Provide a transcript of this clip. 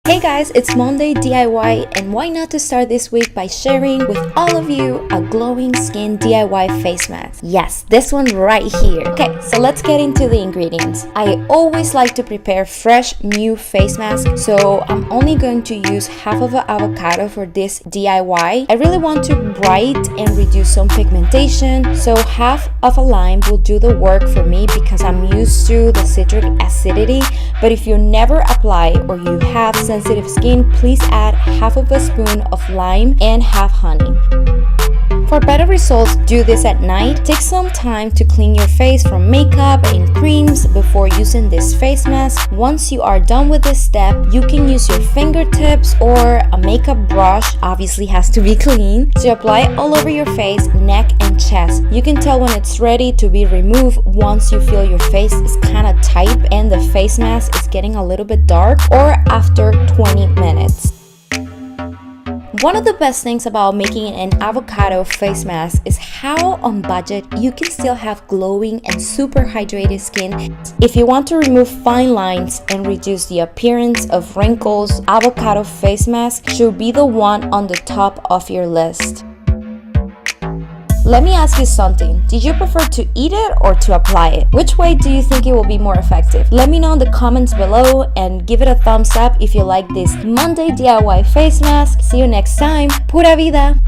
Hey guys, it's Monday DIY, and why not to start this week by sharing with all of you a glowing skin DIY face mask. Yes, this one right here. Okay, so let's get into the ingredients. I always like to prepare fresh new face mask, so I'm only going to use half of an avocado for this DIY. I really want to brighten and reduce some pigmentation, so half of a lime will do the work for me because I'm used to the citric acidity. But if you never apply or you have sensitive skin, please add half of a spoon of lime and half honey. For better results, do this at night. Take some time to clean your face from makeup and creams before using this face mask. Once you are done with this step, you can use your fingertips or a makeup brush, obviously has to be clean, to apply it all over your face, neck and chest. You can tell when it's ready to be removed once you feel your face is kind of tight and the face mask is getting a little bit dark, or after 20 minutes. One of the best things about making an avocado face mask is how on budget you can still have glowing and super hydrated skin. If you want to remove fine lines and reduce the appearance of wrinkles, avocado face mask should be the one on the top of your list. Let me ask you something. Did you prefer to eat it or to apply it? Which way do you think it will be more effective? Let me know in the comments below and give it a thumbs up if you like this Monday DIY face mask. See you next time. Pura Vida!